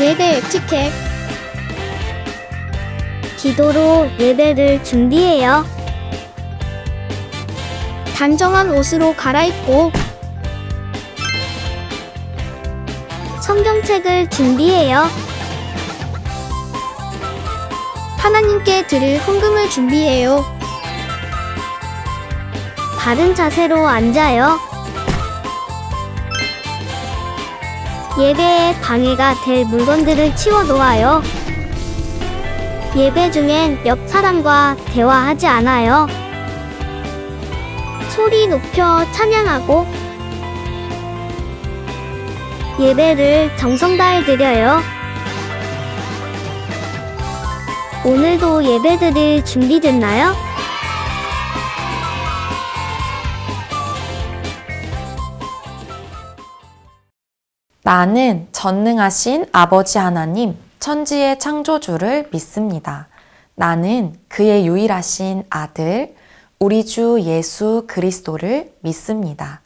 예배 에티켓. 기도로 예배를 준비해요. 단정한 옷으로 갈아입고 성경책을 준비해요. 하나님께 드릴 헌금을 준비해요. 바른 자세로 앉아요. 예배에 방해가 될 물건들을 치워 놓아요. 예배 중엔 옆 사람과 대화하지 않아요. 소리 높여 찬양하고 예배를 정성 다해 드려요. 오늘도 예배 드릴 준비됐나요? 나는 전능하신 아버지 하나님, 천지의 창조주를 믿습니다. 나는 그의 유일하신 아들, 우리 주 예수 그리스도를 믿습니다.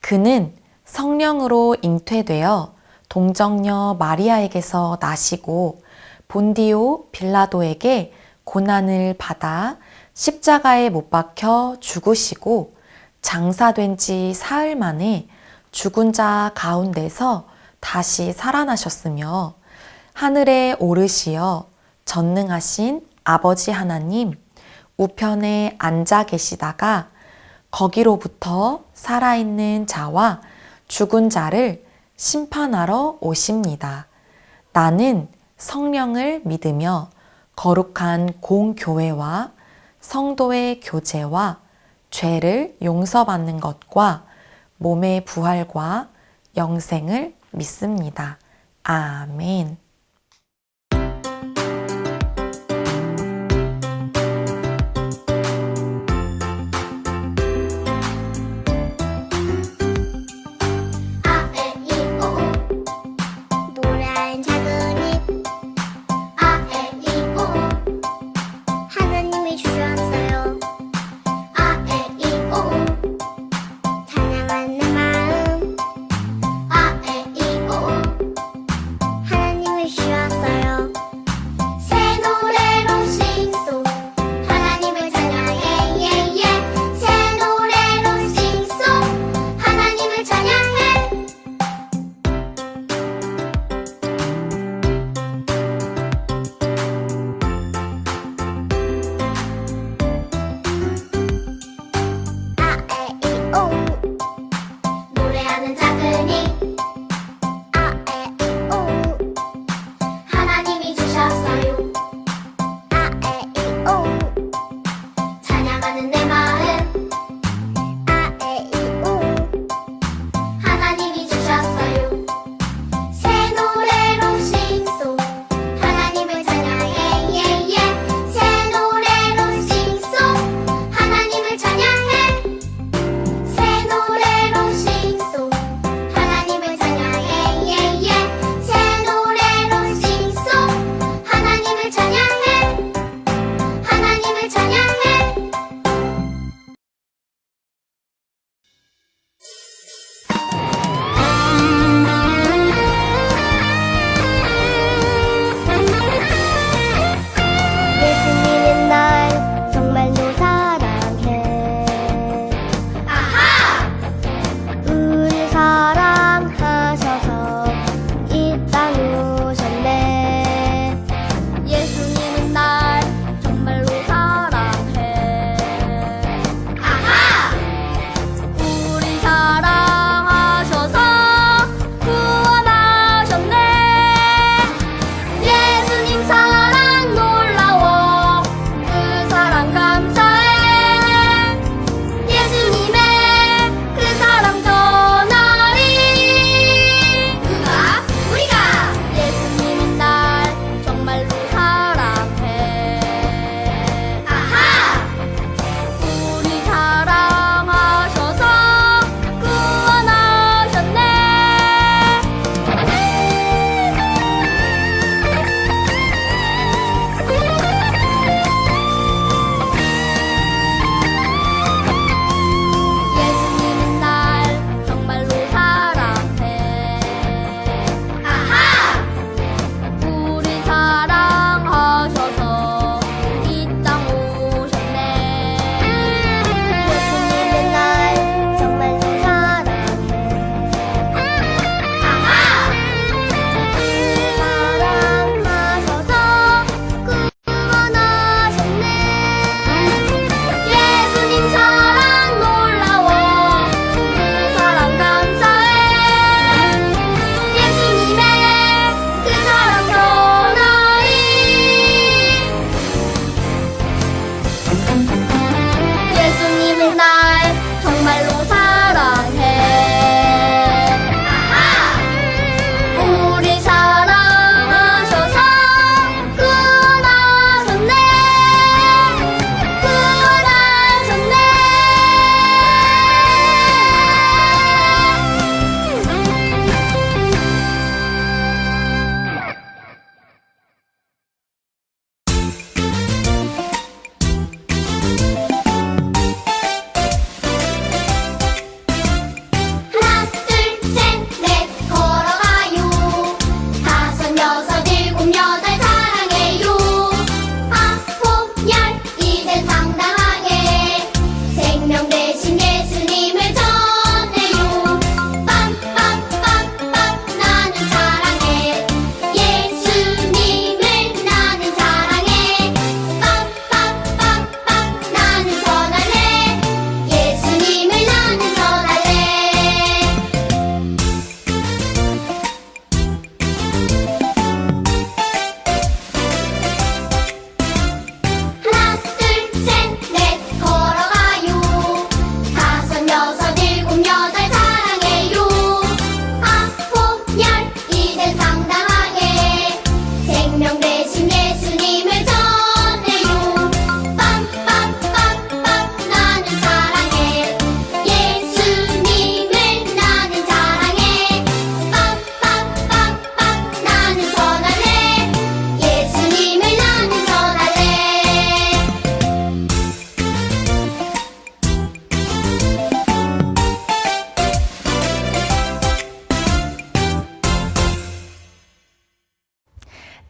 그는 성령으로 잉태되어 동정녀 마리아에게서 나시고 본디오 빌라도에게 고난을 받아 십자가에 못 박혀 죽으시고 장사된 지 사흘 만에 죽은 자 가운데서 다시 살아나셨으며 하늘에 오르시어 전능하신 아버지 하나님 우편에 앉아 계시다가 거기로부터 살아있는 자와 죽은 자를 심판하러 오십니다. 나는 성령을 믿으며 거룩한 공교회와 성도의 교제와 죄를 용서받는 것과 몸의 부활과 영생을 믿습니다. 아멘. 노란 작은 잎 아에이오 하나님이 주셨어요. 아에이오 찬양하는 마음 아에이오 하나님이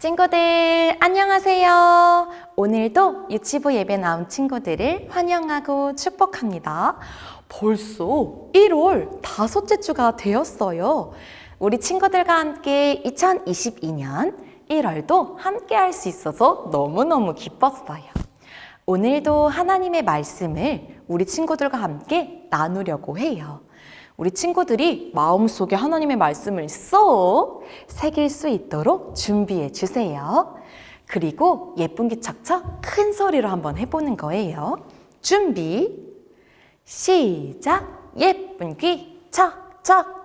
친구들 안녕하세요. 오늘도 유치부 예배 나온 친구들을 환영하고 축복합니다. 벌써 1월 다섯째 주가 되었어요. 우리 친구들과 함께 2022년 1월도 함께 할 수 있어서 너무너무 기뻤어요. 오늘도 하나님의 말씀을 우리 친구들과 함께 나누려고 해요. 우리 친구들이 마음속에 하나님의 말씀을 쏙 새길 수 있도록 준비해 주세요. 그리고 예쁜 귀 척척 큰 소리로 한번 해보는 거예요. 준비, 시작! 예쁜 귀 척척!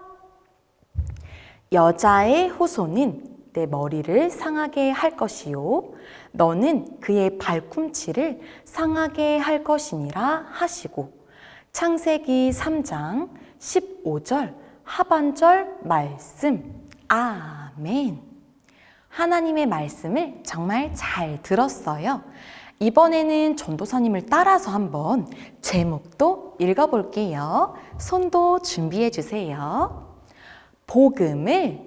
여자의 호소는 내 머리를 상하게 할 것이요 너는 그의 발꿈치를 상하게 할 것이니라 하시고 창세기 3장 15절 하반절 말씀. 아멘. 하나님의 말씀을 정말 잘 들었어요. 이번에는 전도사님을 따라서 한번 제목도 읽어볼게요. 손도 준비해 주세요. 복음을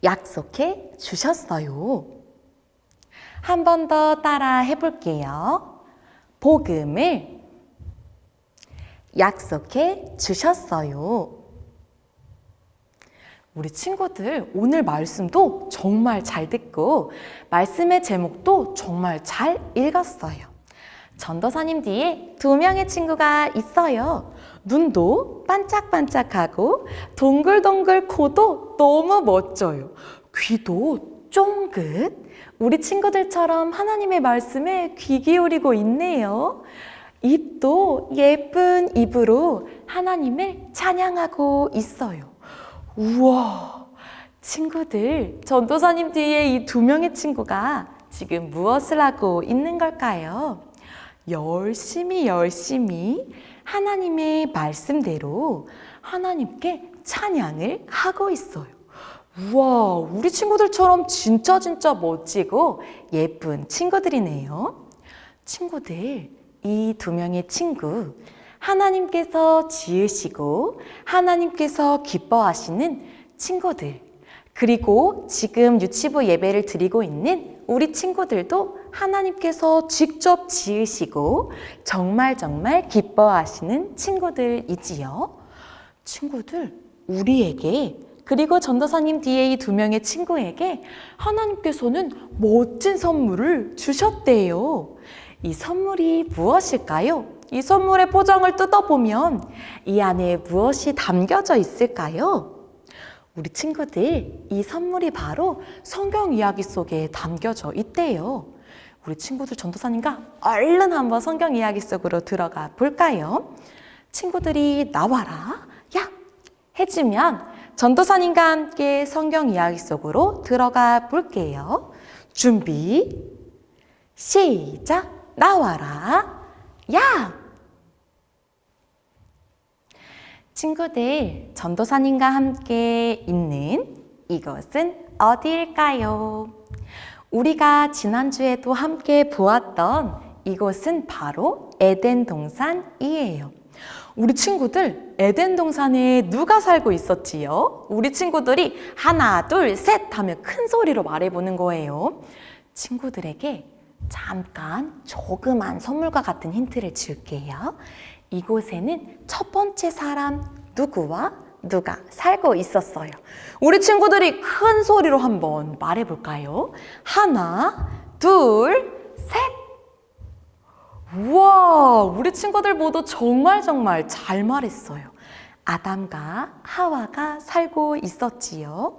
약속해 주셨어요. 한 번 더 따라 해볼게요. 복음을 약속해 주셨어요. 우리 친구들 오늘 말씀도 정말 잘 듣고 말씀의 제목도 정말 잘 읽었어요. 전도사님 뒤에 2명의 친구가 있어요. 눈도 반짝반짝하고 동글동글 코도 너무 멋져요. 귀도 쫑긋. 우리 친구들처럼 하나님의 말씀에 귀 기울이고 있네요. 입도 예쁜 입으로 하나님을 찬양하고 있어요. 우와, 친구들, 전도사님 뒤에 이 2명의 친구가 지금 무엇을 하고 있는 걸까요? 열심히 하나님의 말씀대로 하나님께 찬양을 하고 있어요. 우와, 우리 친구들처럼 진짜 멋지고 예쁜 친구들이네요. 친구들, 이 2명의 친구, 하나님께서 지으시고 하나님께서 기뻐하시는 친구들, 그리고 지금 유치부 예배를 드리고 있는 우리 친구들도 하나님께서 직접 지으시고 정말 기뻐하시는 친구들이지요. 친구들, 우리에게 그리고 전도사님 뒤에 이 2명의 친구에게 하나님께서는 멋진 선물을 주셨대요. 이 선물이 무엇일까요? 이 선물의 포장을 뜯어보면 이 안에 무엇이 담겨져 있을까요? 우리 친구들, 이 선물이 바로 성경 이야기 속에 담겨져 있대요. 우리 친구들 전도사님과 얼른 한번 성경 이야기 속으로 들어가 볼까요? 친구들이 나와라, 야! 해주면 전도사님과 함께 성경 이야기 속으로 들어가 볼게요. 준비, 시작! 나와라, 야! 친구들, 전도사님과 함께 있는 이곳은 어디일까요? 우리가 지난주에도 함께 보았던 이곳은 바로 에덴 동산이에요. 우리 친구들, 에덴 동산에 누가 살고 있었지요? 우리 친구들이 하나, 둘, 셋 하면 큰 소리로 말해보는 거예요. 친구들에게 잠깐 조그만 선물과 같은 힌트를 줄게요. 이곳에는 첫 번째 사람 누구와 누가 살고 있었어요. 우리 친구들이 큰 소리로 한번 말해볼까요? 하나, 둘, 셋! 우와, 우리 친구들 모두 정말 잘 말했어요. 아담과 하와가 살고 있었지요.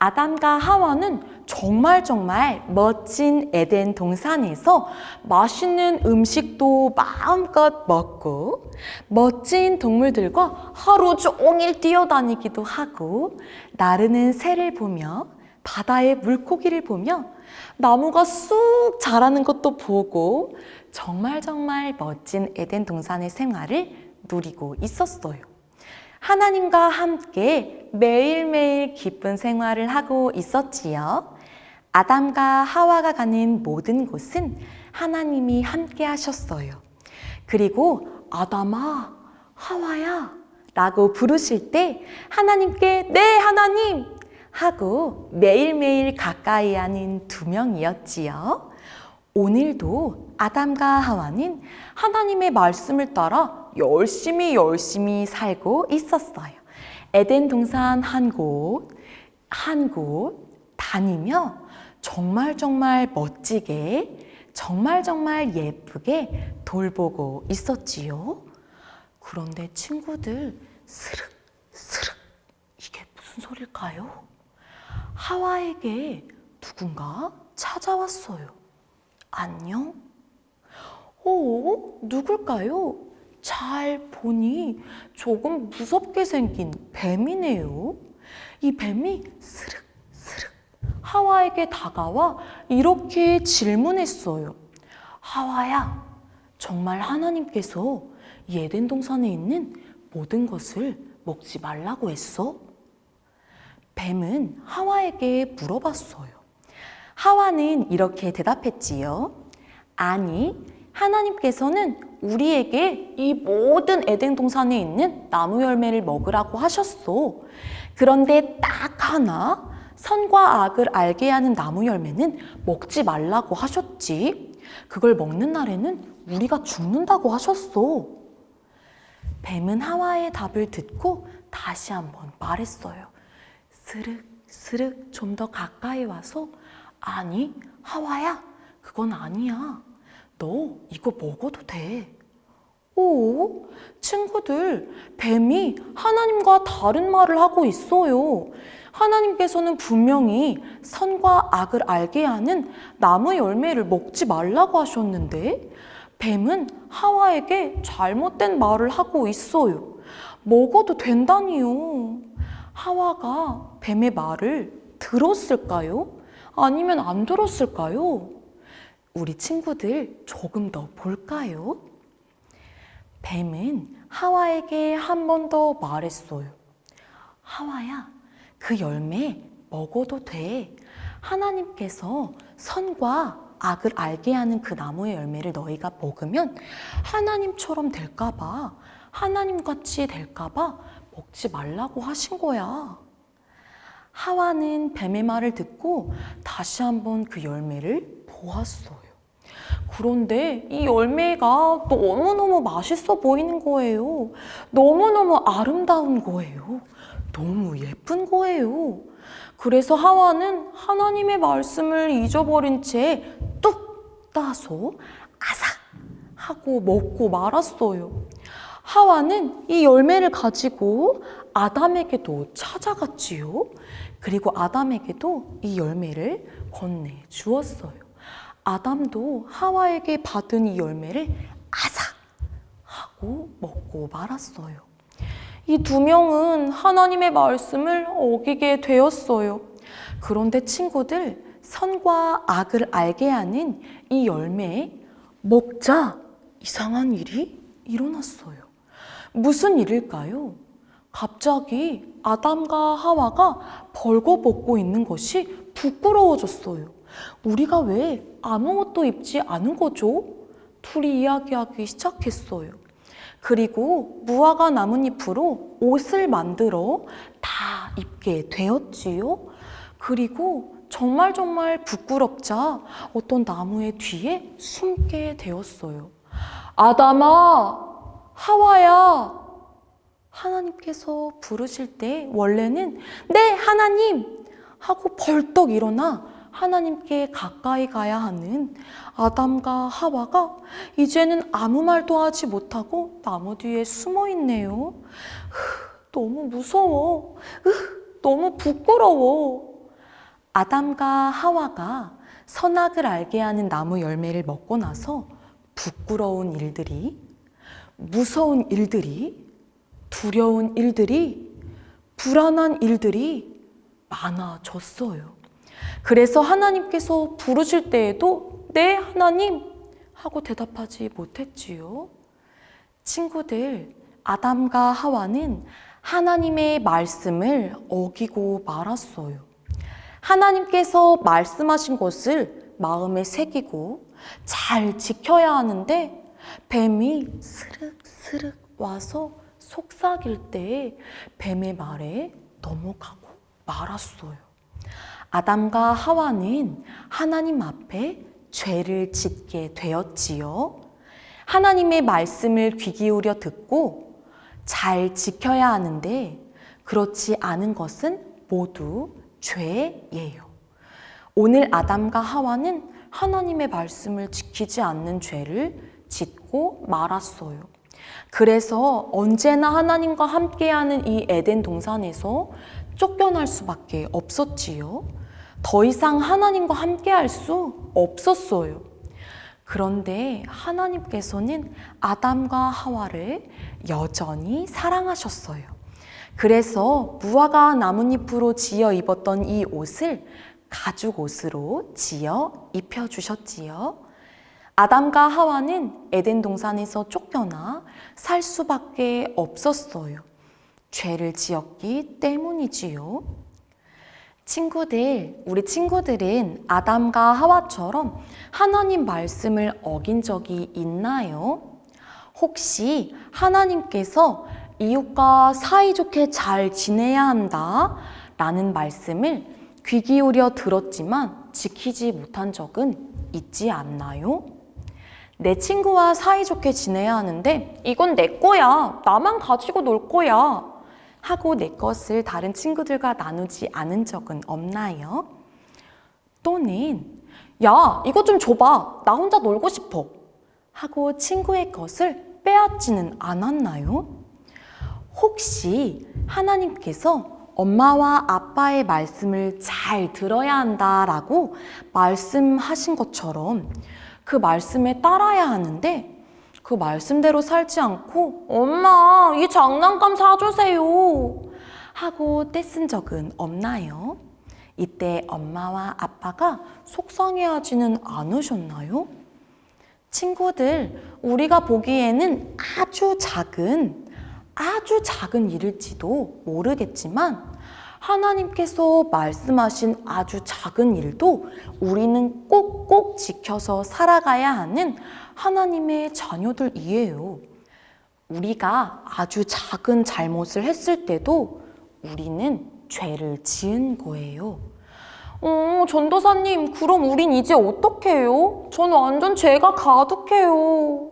아담과 하와는 정말 멋진 에덴 동산에서 맛있는 음식도 마음껏 먹고 멋진 동물들과 하루 종일 뛰어다니기도 하고 나르는 새를 보며 바다의 물고기를 보며 나무가 쑥 자라는 것도 보고 정말 멋진 에덴 동산의 생활을 누리고 있었어요. 하나님과 함께 매일매일 기쁜 생활을 하고 있었지요. 아담과 하와가 가는 모든 곳은 하나님이 함께 하셨어요. 그리고 아담아, 하와야 라고 부르실 때 하나님께 네 하나님 하고 매일매일 가까이 하는 두 명이었지요. 오늘도 아담과 하와는 하나님의 말씀을 따라 열심히 살고 있었어요. 에덴 동산 한 곳 다니며 정말 멋지게 정말 예쁘게 돌보고 있었지요. 그런데 친구들, 스륵 이게 무슨 소릴까요? 하와에게 누군가 찾아왔어요. 안녕? 누굴까요? 잘 보니 조금 무섭게 생긴 뱀이네요. 이 뱀이 스륵 하와에게 다가와 이렇게 질문했어요. 하와야, 정말 하나님께서 이 에덴 동산에 있는 모든 것을 먹지 말라고 했어? 뱀은 하와에게 물어봤어요. 하와는 이렇게 대답했지요. 아니, 하나님께서는 우리에게 이 모든 에덴 동산에 있는 나무 열매를 먹으라고 하셨어. 그런데 딱 하나, 선과 악을 알게 하는 나무 열매는 먹지 말라고 하셨지. 그걸 먹는 날에는 우리가 죽는다고 하셨어. 뱀은 하와의 답을 듣고 다시 한번 말했어요. 스륵 좀 더 가까이 와서 아니, 하와야, 그건 아니야. 너 이거 먹어도 돼. 오, 친구들, 뱀이 하나님과 다른 말을 하고 있어요. 하나님께서는 분명히 선과 악을 알게 하는 나무 열매를 먹지 말라고 하셨는데 뱀은 하와에게 잘못된 말을 하고 있어요. 먹어도 된다니요. 하와가 뱀의 말을 들었을까요? 아니면 안 들었을까요? 우리 친구들 조금 더 볼까요? 뱀은 하와에게 한 번 더 말했어요. 하와야, 그 열매 먹어도 돼. 하나님께서 선과 악을 알게 하는 그 나무의 열매를 너희가 먹으면 하나님처럼 될까봐, 하나님같이 될까봐 먹지 말라고 하신 거야. 하와는 뱀의 말을 듣고 다시 한번 그 열매를 보았어요. 그런데 이 열매가 너무너무 맛있어 보이는 거예요. 너무너무 아름다운 거예요. 너무 예쁜 거예요. 그래서 하와는 하나님의 말씀을 잊어버린 채 뚝 따서 아삭 하고 먹고 말았어요. 하와는 이 열매를 가지고 아담에게도 찾아갔지요. 그리고 아담에게도 이 열매를 건네주었어요. 아담도 하와에게 받은 이 열매를 아삭 하고 먹고 말았어요. 이 두 명은 하나님의 말씀을 어기게 되었어요. 그런데 친구들, 선과 악을 알게 하는 이 열매 먹자 이상한 일이 일어났어요. 무슨 일일까요? 갑자기 아담과 하와가 벌거벗고 있는 것이 부끄러워졌어요. 우리가 왜 아무것도 입지 않은 거죠? 둘이 이야기하기 시작했어요. 그리고 무화과 나뭇잎으로 옷을 만들어 다 입게 되었지요. 그리고 정말 부끄럽자 어떤 나무의 뒤에 숨게 되었어요. 아담아, 하와야, 하나님께서 부르실 때 원래는 네, 하나님 하고 벌떡 일어나 하나님께 가까이 가야 하는 아담과 하와가 이제는 아무 말도 하지 못하고 나무 뒤에 숨어 있네요. 너무 무서워. 너무 부끄러워. 아담과 하와가 선악을 알게 하는 나무 열매를 먹고 나서 부끄러운 일들이, 무서운 일들이, 두려운 일들이, 불안한 일들이 많아졌어요. 그래서 하나님께서 부르실 때에도 네, 하나님 하고 대답하지 못했지요. 친구들, 아담과 하와는 하나님의 말씀을 어기고 말았어요. 하나님께서 말씀하신 것을 마음에 새기고 잘 지켜야 하는데 뱀이 스륵 와서 속삭일 때 뱀의 말에 넘어가고 말았어요. 아담과 하와는 하나님 앞에 죄를 짓게 되었지요. 하나님의 말씀을 귀 기울여 듣고 잘 지켜야 하는데 그렇지 않은 것은 모두 죄예요. 오늘 아담과 하와는 하나님의 말씀을 지키지 않는 죄를 짓고 말았어요. 그래서 언제나 하나님과 함께하는 이 에덴 동산에서 쫓겨날 수밖에 없었지요. 더 이상 하나님과 함께할 수 없었어요. 그런데 하나님께서는 아담과 하와를 여전히 사랑하셨어요. 그래서 무화과 나뭇잎으로 지어 입었던 이 옷을 가죽 옷으로 지어 입혀주셨지요. 아담과 하와는 에덴 동산에서 쫓겨나 살 수밖에 없었어요. 죄를 지었기 때문이지요. 우리 친구들은 아담과 하와처럼 하나님 말씀을 어긴 적이 있나요? 혹시 하나님께서 이웃과 사이좋게 잘 지내야 한다 라는 말씀을 귀 기울여 들었지만 지키지 못한 적은 있지 않나요? 내 친구와 사이좋게 지내야 하는데 이건 내 거야. 나만 가지고 놀 거야. 하고 내 것을 다른 친구들과 나누지 않은 적은 없나요? 또는 야, 이거 좀 줘봐. 나 혼자 놀고 싶어. 하고 친구의 것을 빼앗지는 않았나요? 혹시 하나님께서 엄마와 아빠의 말씀을 잘 들어야 한다라고 말씀하신 것처럼 그 말씀에 따라야 하는데 그 말씀대로 살지 않고 엄마, 이 장난감 사주세요 하고 떼쓴 적은 없나요? 이때 엄마와 아빠가 속상해하지는 않으셨나요? 친구들, 우리가 보기에는 아주 작은 일일지도 모르겠지만 하나님께서 말씀하신 아주 작은 일도 우리는 꼭꼭 지켜서 살아가야 하는 하나님의 자녀들이에요. 우리가 아주 작은 잘못을 했을 때도 우리는 죄를 지은 거예요. 전도사님, 그럼 우린 이제 어떡해요? 전 완전 죄가 가득해요.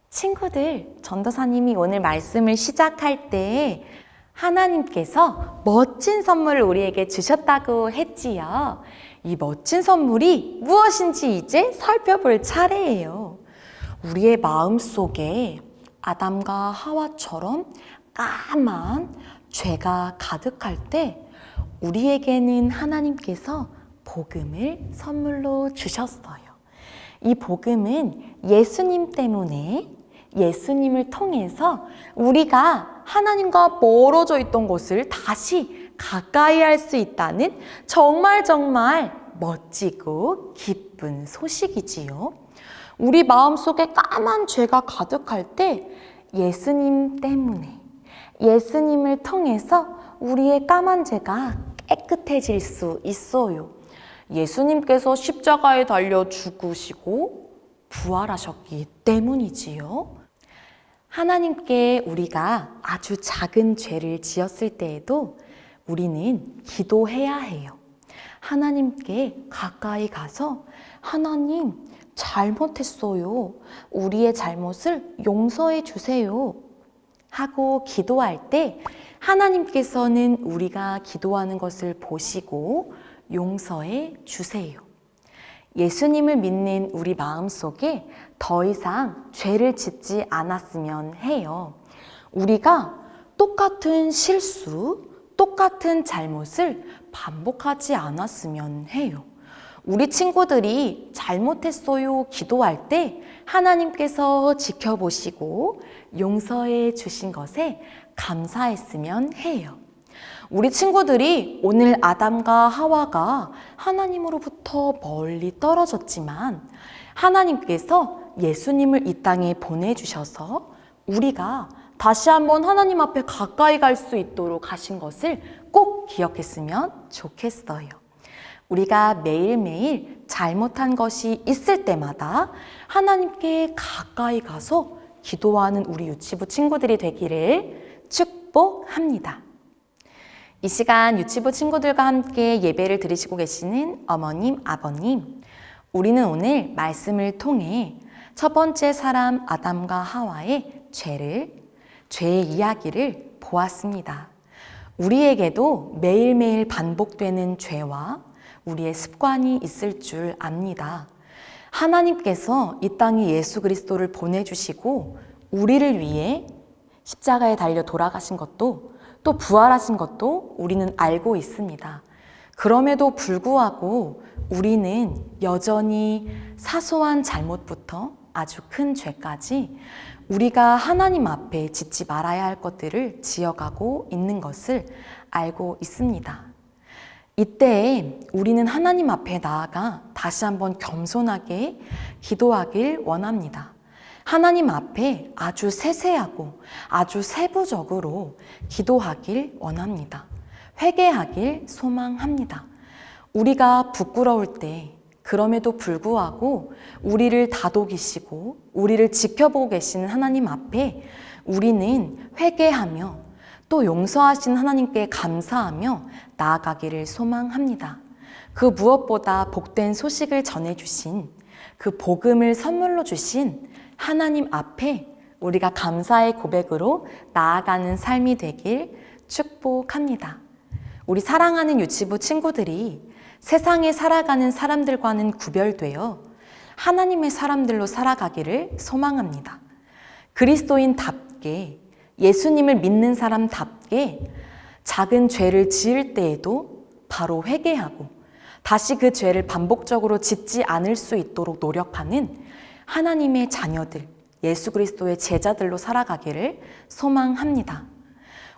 친구들, 전도사님이 오늘 말씀을 시작할 때 하나님께서 멋진 선물을 우리에게 주셨다고 했지요. 이 멋진 선물이 무엇인지 이제 살펴볼 차례예요. 우리의 마음속에 아담과 하와처럼 까만 죄가 가득할 때 우리에게는 하나님께서 복음을 선물로 주셨어요. 이 복음은 예수님 때문에 예수님을 통해서 우리가 하나님과 멀어져 있던 것을 다시 가까이 할 수 있다는 정말 멋지고 기쁜 소식이지요. 우리 마음속에 까만 죄가 가득할 때 예수님 때문에 예수님을 통해서 우리의 까만 죄가 깨끗해질 수 있어요. 예수님께서 십자가에 달려 죽으시고 부활하셨기 때문이지요. 하나님께 우리가 아주 작은 죄를 지었을 때에도 우리는 기도해야 해요. 하나님께 가까이 가서 하나님, 잘못했어요. 우리의 잘못을 용서해 주세요. 하고 기도할 때 하나님께서는 우리가 기도하는 것을 보시고 용서해 주세요. 예수님을 믿는 우리 마음속에 더 이상 죄를 짓지 않았으면 해요. 우리가 똑같은 실수, 똑같은 잘못을 반복하지 않았으면 해요. 우리 친구들이 잘못했어요 기도할 때 하나님께서 지켜보시고 용서해 주신 것에 감사했으면 해요. 우리 친구들이 오늘 아담과 하와가 하나님으로부터 멀리 떨어졌지만 하나님께서 예수님을 이 땅에 보내주셔서 우리가 다시 한번 하나님 앞에 가까이 갈 수 있도록 하신 것을 꼭 기억했으면 좋겠어요. 우리가 매일매일 잘못한 것이 있을 때마다 하나님께 가까이 가서 기도하는 우리 유치부 친구들이 되기를 축복합니다. 이 시간 유치부 친구들과 함께 예배를 드리시고 계시는 어머님, 아버님, 우리는 오늘 말씀을 통해 첫 번째 사람 아담과 하와의 죄의 이야기를 보았습니다. 우리에게도 매일매일 반복되는 죄와 우리의 습관이 있을 줄 압니다. 하나님께서 이 땅에 예수 그리스도를 보내주시고 우리를 위해 십자가에 달려 돌아가신 것도 또 부활하신 것도 우리는 알고 있습니다. 그럼에도 불구하고 우리는 여전히 사소한 잘못부터 아주 큰 죄까지 우리가 하나님 앞에 짓지 말아야 할 것들을 지어가고 있는 것을 알고 있습니다. 이때 우리는 하나님 앞에 나아가 다시 한번 겸손하게 기도하길 원합니다. 하나님 앞에 아주 세세하고 아주 세부적으로 기도하길 원합니다. 회개하길 소망합니다. 우리가 부끄러울 때 그럼에도 불구하고 우리를 다독이시고 우리를 지켜보고 계시는 하나님 앞에 우리는 회개하며 또 용서하신 하나님께 감사하며 나아가기를 소망합니다. 그 무엇보다 복된 소식을 전해주신 그 복음을 선물로 주신 하나님 앞에 우리가 감사의 고백으로 나아가는 삶이 되길 축복합니다. 우리 사랑하는 유치부 친구들이 세상에 살아가는 사람들과는 구별되어 하나님의 사람들로 살아가기를 소망합니다. 그리스도인답게 예수님을 믿는 사람답게 작은 죄를 지을 때에도 바로 회개하고 다시 그 죄를 반복적으로 짓지 않을 수 있도록 노력하는 하나님의 자녀들, 예수 그리스도의 제자들로 살아가기를 소망합니다.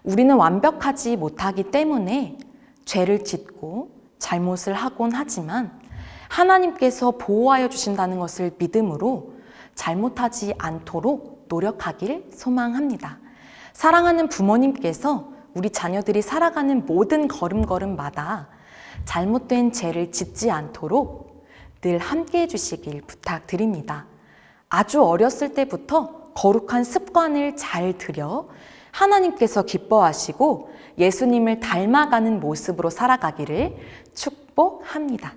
우리는 완벽하지 못하기 때문에 죄를 짓고 잘못을 하곤 하지만 하나님께서 보호하여 주신다는 것을 믿음으로 잘못하지 않도록 노력하길 소망합니다. 사랑하는 부모님께서 우리 자녀들이 살아가는 모든 걸음걸음마다 잘못된 죄를 짓지 않도록 늘 함께 해주시길 부탁드립니다. 아주 어렸을 때부터 거룩한 습관을 잘 들여 하나님께서 기뻐하시고 예수님을 닮아가는 모습으로 살아가기를 축복합니다.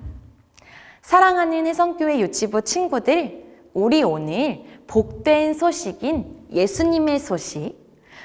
사랑하는 혜성교회 유치부 친구들, 우리 오늘 복된 소식인 예수님의 소식,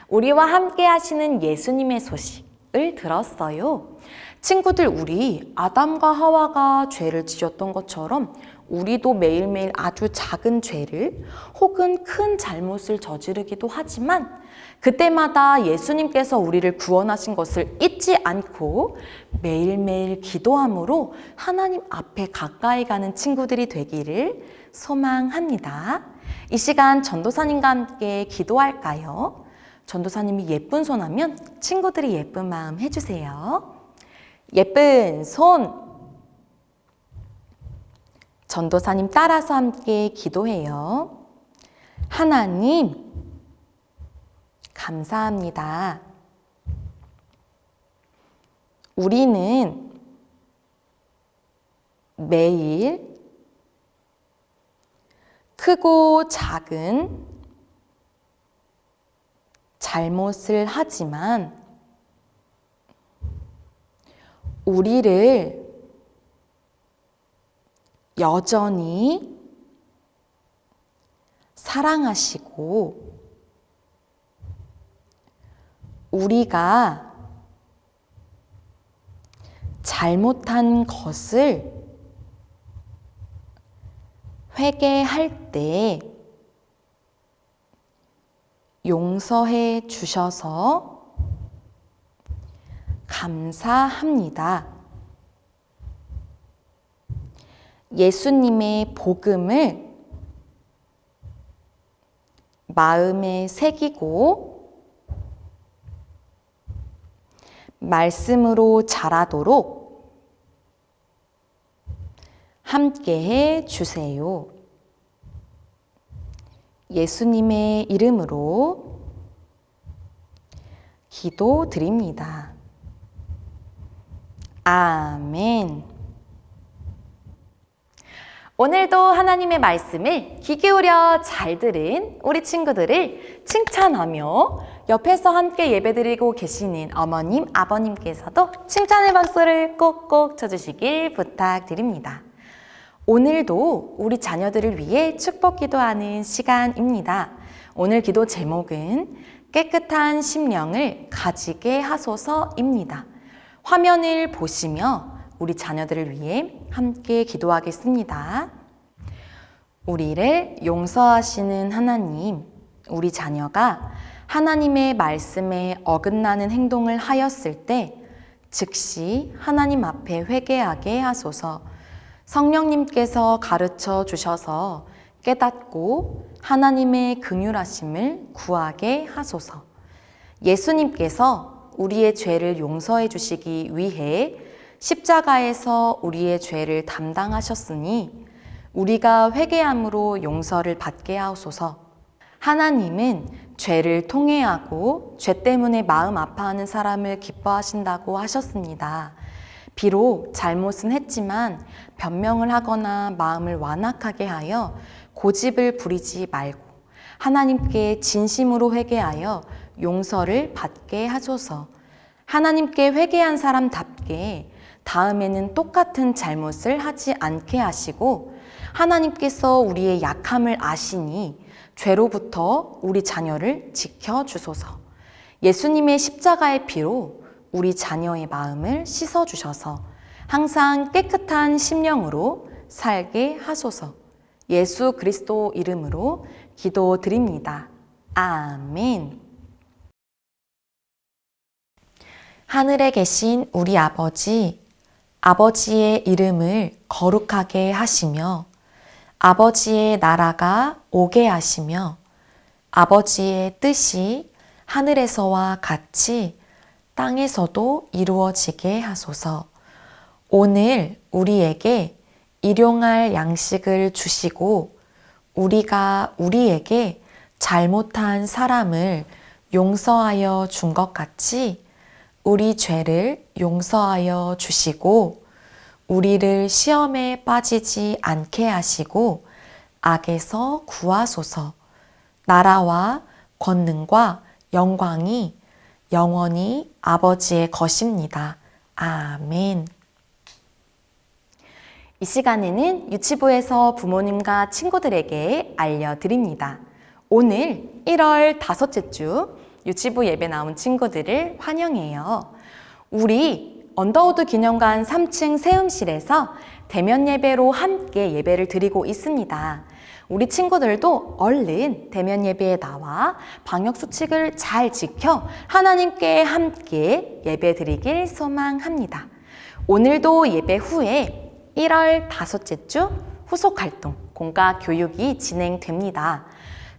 우리와 함께 하시는 예수님의 소식을 들었어요. 친구들, 우리 아담과 하와가 죄를 지었던 것처럼 우리도 매일매일 아주 작은 죄를 혹은 큰 잘못을 저지르기도 하지만 그때마다 예수님께서 우리를 구원하신 것을 잊지 않고 매일매일 기도함으로 하나님 앞에 가까이 가는 친구들이 되기를 소망합니다. 이 시간 전도사님과 함께 기도할까요? 전도사님이 예쁜 손 하면 친구들이 예쁜 마음 해주세요. 예쁜 손! 전도사님 따라서 함께 기도해요. 하나님, 감사합니다. 우리는 매일 크고 작은 잘못을 하지만 우리를 여전히 사랑하시고 우리가 잘못한 것을 회개할 때 용서해 주셔서 감사합니다. 예수님의 복음을 마음에 새기고 말씀으로 자라도록 함께해 주세요. 예수님의 이름으로 기도드립니다. 아멘. 오늘도 하나님의 말씀을 귀 기울여 잘 들은 우리 친구들을 칭찬하며 옆에서 함께 예배드리고 계시는 어머님, 아버님께서도 칭찬의 박수를 꼭꼭 쳐주시길 부탁드립니다. 오늘도 우리 자녀들을 위해 축복 기도하는 시간입니다. 오늘 기도 제목은 깨끗한 심령을 가지게 하소서입니다. 화면을 보시며 우리 자녀들을 위해 함께 기도하겠습니다. 우리를 용서하시는 하나님, 우리 자녀가 하나님의 말씀에 어긋나는 행동을 하였을 때 즉시 하나님 앞에 회개하게 하소서. 성령님께서 가르쳐 주셔서 깨닫고 하나님의 긍휼하심을 구하게 하소서. 예수님께서 우리의 죄를 용서해 주시기 위해 십자가에서 우리의 죄를 담당하셨으니 우리가 회개함으로 용서를 받게 하소서. 하나님은 죄를 통회하고 죄 때문에 마음 아파하는 사람을 기뻐하신다고 하셨습니다. 비록 잘못은 했지만 변명을 하거나 마음을 완악하게 하여 고집을 부리지 말고 하나님께 진심으로 회개하여 용서를 받게 하소서. 하나님께 회개한 사람답게 다음에는 똑같은 잘못을 하지 않게 하시고 하나님께서 우리의 약함을 아시니 죄로부터 우리 자녀를 지켜주소서. 예수님의 십자가의 피로 우리 자녀의 마음을 씻어주셔서 항상 깨끗한 심령으로 살게 하소서. 예수 그리스도 이름으로 기도드립니다. 아멘. 하늘에 계신 우리 아버지, 아버지의 이름을 거룩하게 하시며 아버지의 나라가 오게 하시며 아버지의 뜻이 하늘에서와 같이 땅에서도 이루어지게 하소서. 오늘 우리에게 일용할 양식을 주시고 우리가 우리에게 잘못한 사람을 용서하여 준 것 같이 우리 죄를 용서하여 주시고 우리를 시험에 빠지지 않게 하시고 악에서 구하소서. 나라와 권능과 영광이 영원히 아버지의 것입니다. 아멘. 이 시간에는 유치부에서 부모님과 친구들에게 알려드립니다. 오늘 1월 5째 주 유치부 예배 나온 친구들을 환영해요. 우리 언더우드 기념관 3층 세음실에서 대면 예배로 함께 예배를 드리고 있습니다. 우리 친구들도 얼른 대면 예배에 나와 방역 수칙을 잘 지켜 하나님께 함께 예배 드리길 소망합니다. 오늘도 예배 후에 1월 5째 주 후속 활동 공과 교육이 진행됩니다.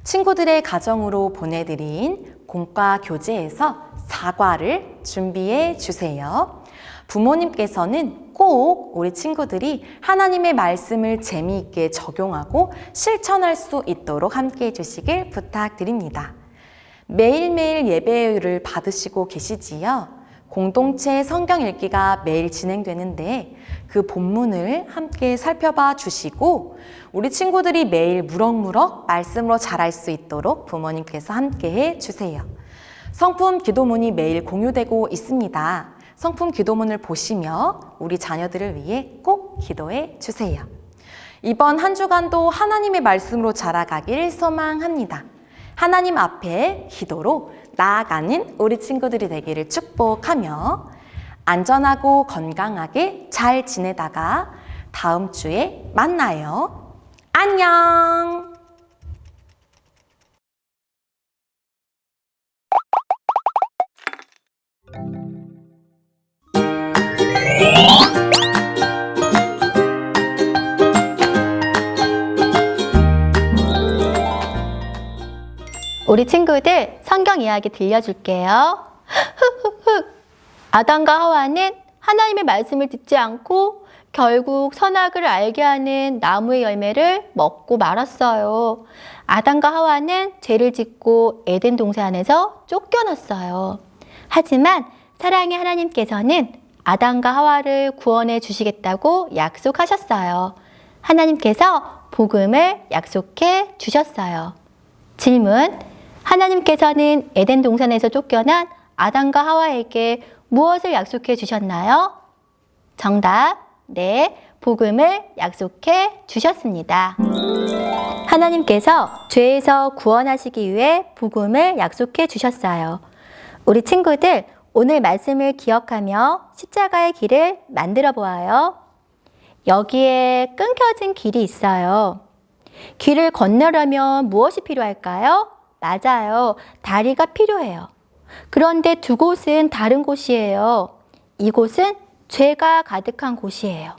친구들의 가정으로 보내드린 공과 교재에서 사과를 준비해 주세요. 부모님께서는 꼭 우리 친구들이 하나님의 말씀을 재미있게 적용하고 실천할 수 있도록 함께 해주시길 부탁드립니다. 매일매일 예배를 받으시고 계시지요? 공동체 성경 읽기가 매일 진행되는데 그 본문을 함께 살펴봐 주시고 우리 친구들이 매일 무럭무럭 말씀으로 자랄 수 있도록 부모님께서 함께 해주세요. 성품 기도문이 매일 공유되고 있습니다. 성품 기도문을 보시며 우리 자녀들을 위해 꼭 기도해 주세요. 이번 한 주간도 하나님의 말씀으로 자라가길 소망합니다. 하나님 앞에 기도로 나아가는 우리 친구들이 되기를 축복하며 안전하고 건강하게 잘 지내다가 다음 주에 만나요. 안녕! 우리 친구들 성경 이야기 들려줄게요. 아담과 하와는 하나님의 말씀을 듣지 않고 결국 선악을 알게 하는 나무의 열매를 먹고 말았어요. 아담과 하와는 죄를 짓고 에덴 동산에서 쫓겨났어요. 하지만 사랑의 하나님께서는 아담과 하와를 구원해 주시겠다고 약속하셨어요. 하나님께서 복음을 약속해 주셨어요. 질문: 하나님께서는 에덴 동산에서 쫓겨난 아담과 하와에게 무엇을 약속해 주셨나요? 정답, 네, 복음을 약속해 주셨습니다. 하나님께서 죄에서 구원하시기 위해 복음을 약속해 주셨어요. 우리 친구들, 오늘 말씀을 기억하며 십자가의 길을 만들어 보아요. 여기에 끊겨진 길이 있어요. 길을 건너려면 무엇이 필요할까요? 맞아요. 다리가 필요해요. 그런데 두 곳은 다른 곳이에요. 이곳은 죄가 가득한 곳이에요.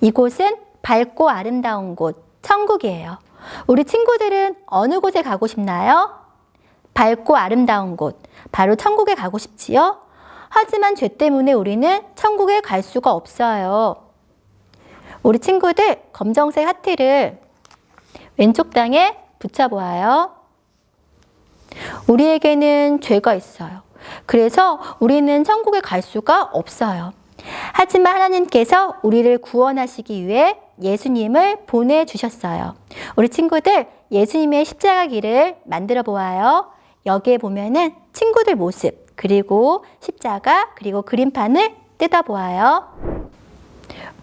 이곳은 밝고 아름다운 곳, 천국이에요. 우리 친구들은 어느 곳에 가고 싶나요? 밝고 아름다운 곳, 바로 천국에 가고 싶지요? 하지만 죄 때문에 우리는 천국에 갈 수가 없어요. 우리 친구들, 검정색 하트를 왼쪽 땅에 붙여보아요. 우리에게는 죄가 있어요. 그래서 우리는 천국에 갈 수가 없어요. 하지만 하나님께서 우리를 구원하시기 위해 예수님을 보내주셨어요. 우리 친구들, 예수님의 십자가 길을 만들어 보아요. 여기에 보면은 친구들 모습, 그리고 십자가, 그리고 그림판을 뜯어 보아요.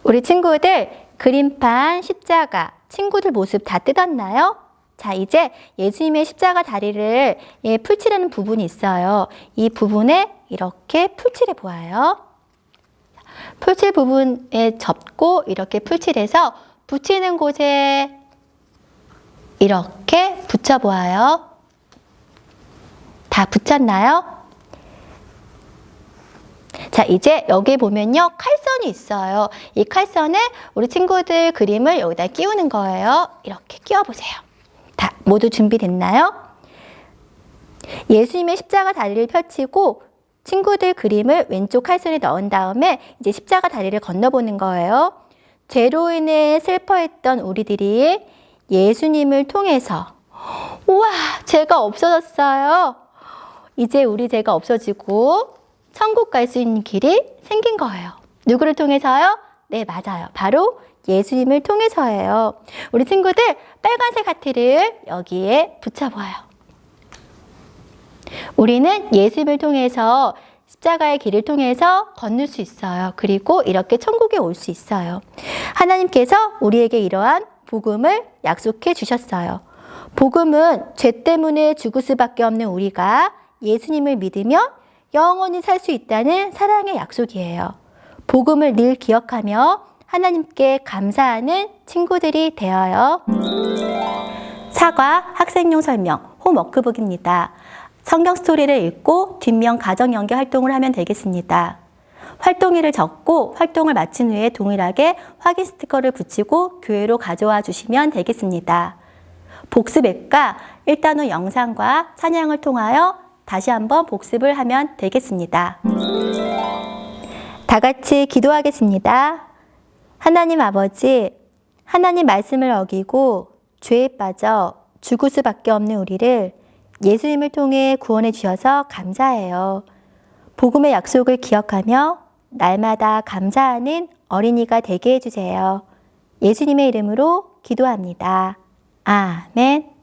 우리 친구들, 그림판, 십자가, 친구들 모습 다 뜯었나요? 자, 이제 예수님의 십자가 다리를 풀칠하는 부분이 있어요. 이 부분에 이렇게 풀칠해 보아요. 풀칠 부분에 접고 이렇게 풀칠해서 붙이는 곳에 이렇게 붙여 보아요. 다 붙였나요? 자, 이제 여기 보면요, 칼선이 있어요. 이 칼선에 우리 친구들 그림을 여기다 끼우는 거예요. 이렇게 끼워보세요. 다 모두 준비됐나요? 예수님의 십자가 다리를 펼치고 친구들 그림을 왼쪽 칼선에 넣은 다음에 이제 십자가 다리를 건너보는 거예요. 죄로 인해 슬퍼했던 우리들이 예수님을 통해서 우와, 죄가 없어졌어요. 이제 우리 죄가 없어지고 천국 갈 수 있는 길이 생긴 거예요. 누구를 통해서요? 네, 맞아요. 바로 예수님을 통해서예요. 우리 친구들, 빨간색 하트를 여기에 붙여봐요. 우리는 예수님을 통해서 십자가의 길을 통해서 건널 수 있어요. 그리고 이렇게 천국에 올 수 있어요. 하나님께서 우리에게 이러한 복음을 약속해 주셨어요. 복음은 죄 때문에 죽을 수밖에 없는 우리가 예수님을 믿으며 영원히 살 수 있다는 사랑의 약속이에요. 복음을 늘 기억하며 하나님께 감사하는 친구들이 되어요. 사과 학생용 설명 홈워크북입니다. 성경 스토리를 읽고 뒷면 가정 연계 활동을 하면 되겠습니다. 활동일을 적고 활동을 마친 후에 동일하게 확인 스티커를 붙이고 교회로 가져와 주시면 되겠습니다. 복습 앱과 1단원 영상과 찬양을 통하여 다시 한번 복습을 하면 되겠습니다. 다 같이 기도하겠습니다. 하나님 아버지, 하나님 말씀을 어기고 죄에 빠져 죽을 수밖에 없는 우리를 예수님을 통해 구원해 주셔서 감사해요. 복음의 약속을 기억하며 날마다 감사하는 어린이가 되게 해주세요. 예수님의 이름으로 기도합니다. 아멘.